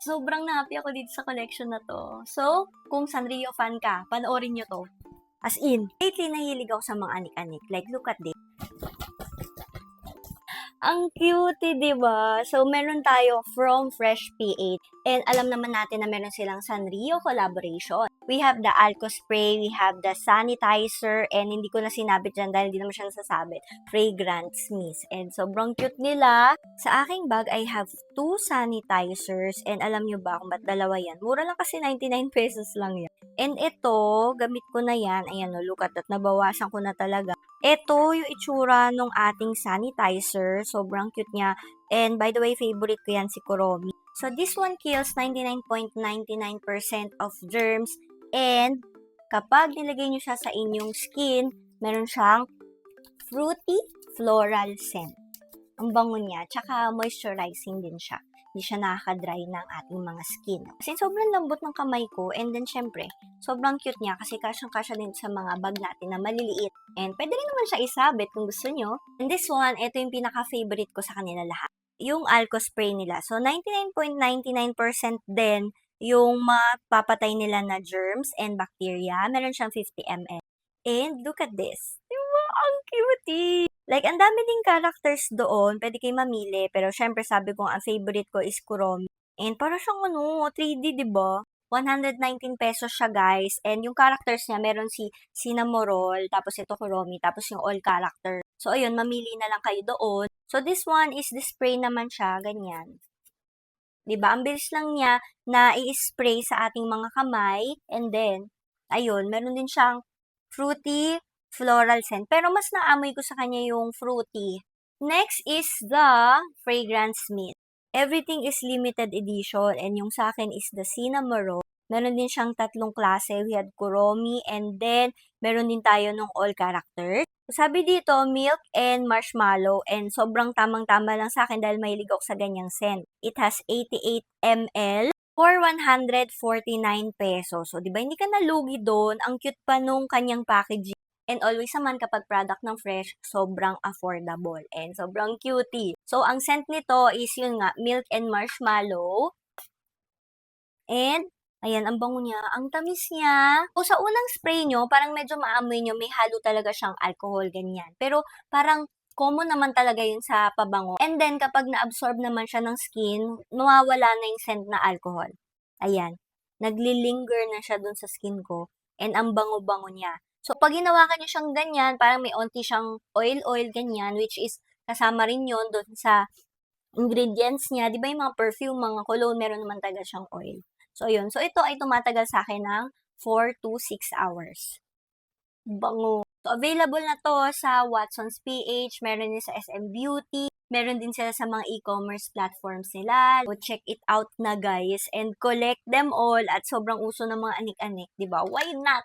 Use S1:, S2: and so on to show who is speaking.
S1: Sobrang na-happy ako dito sa collection na 'to. So, kung Sanrio fan ka, panoorin niyo 'to. As in, lately nahilig ako sa mga anik-anik. Like, look at this. Ang cute, 'di ba? So, meron tayo from Fresh PH. And alam naman natin na meron silang Sanrio collaboration. We have the Alco Spray, we have the sanitizer, and hindi ko na sinabit dyan dahil hindi naman siya nasasabit. Fragrance Mist. And sobrang cute nila. Sa aking bag, I have 2 sanitizers. And alam nyo ba kung ba't dalawa yan? Mura lang kasi 99 pesos lang yan. And ito, gamit ko na yan. Ayan o, look at that. Nabawasan ko na talaga. Ito yung itsura ng ating sanitizer. Sobrang cute niya. And by the way, favorite ko yan si Kuromi. So this one kills 99.99% of germs. And kapag nilagay nyo siya sa inyong skin, meron siyang fruity floral scent. Ang bango niya. Tsaka moisturizing din siya. Hindi siya nakaka-dry ng ating mga skin. Kasi sobrang lambot ng kamay ko. And then, syempre, sobrang cute niya kasi kasyang-kasya din sa mga bag natin na maliliit. And pwede rin naman siya isabit kung gusto nyo. And this one, ito yung pinaka-favorite ko sa kanila lahat. Yung Alco Spray nila. So, 99.99% din yung mapapatay nila na germs and bacteria. Meron siyang 50 ml. And look at this. Diba? Ang cutie! Like, ang dami ding characters doon. Pwede kayo mamili. Pero, syempre, sabi ko, ang favorite ko is Kuromi. And, para siyang, 3D, diba? 119 pesos siya, guys. And, yung characters niya, meron si Cinnamoroll, tapos ito Kuromi, tapos yung all character. So, ayun, mamili na lang kayo doon. So, this one is the spray naman siya, ganyan. Diba? Ang bilis lang niya na i-spray sa ating mga kamay. And then, ayun, meron din siyang fruity floral scent. Pero mas naamoy ko sa kanya yung fruity. Next is the fragrance mist. Everything is limited edition and yung sa akin is the cinnamon. Meron din siyang tatlong klase. We had Kuromi and then meron din tayo ng all characters. Sabi dito, milk and marshmallow and sobrang tamang-tama lang sa akin dahil mahilig ako sa ganyang scent. It has 88 ml for 149 pesos. So, di ba, hindi ka nalugi doon. Ang cute pa nung kanyang packaging. And always naman kapag product ng Fresh, sobrang affordable and sobrang cutie. So, ang scent nito is yun nga, milk and marshmallow. And, ayan, ang bango niya. Ang tamis niya. O sa unang spray nyo, parang medyo maamoy nyo, may halo talaga siyang alcohol, ganyan. Pero, parang common naman talaga yun sa pabango. And then, kapag na-absorb naman siya ng skin, mawawala na yung scent na alcohol. Ayan. Nagli-linger na siya dun sa skin ko. And ang bango-bango niya. So, pag hinawakan nyo siyang ganyan, parang may onti siyang oil-oil ganyan, which is kasama rin yun dun sa ingredients niya. Di ba yung mga perfume, mga cologne, meron naman talaga siyang oil. So, yun. So, ito ay tumatagal sa akin ng 4 to 6 hours. Bango. So, available na to sa Watson's PH, meron din sa SM Beauty, meron din sila sa mga e-commerce platforms nila. So, check it out na, guys. And collect them all at sobrang uso ng mga anik-anik, di ba? Why not?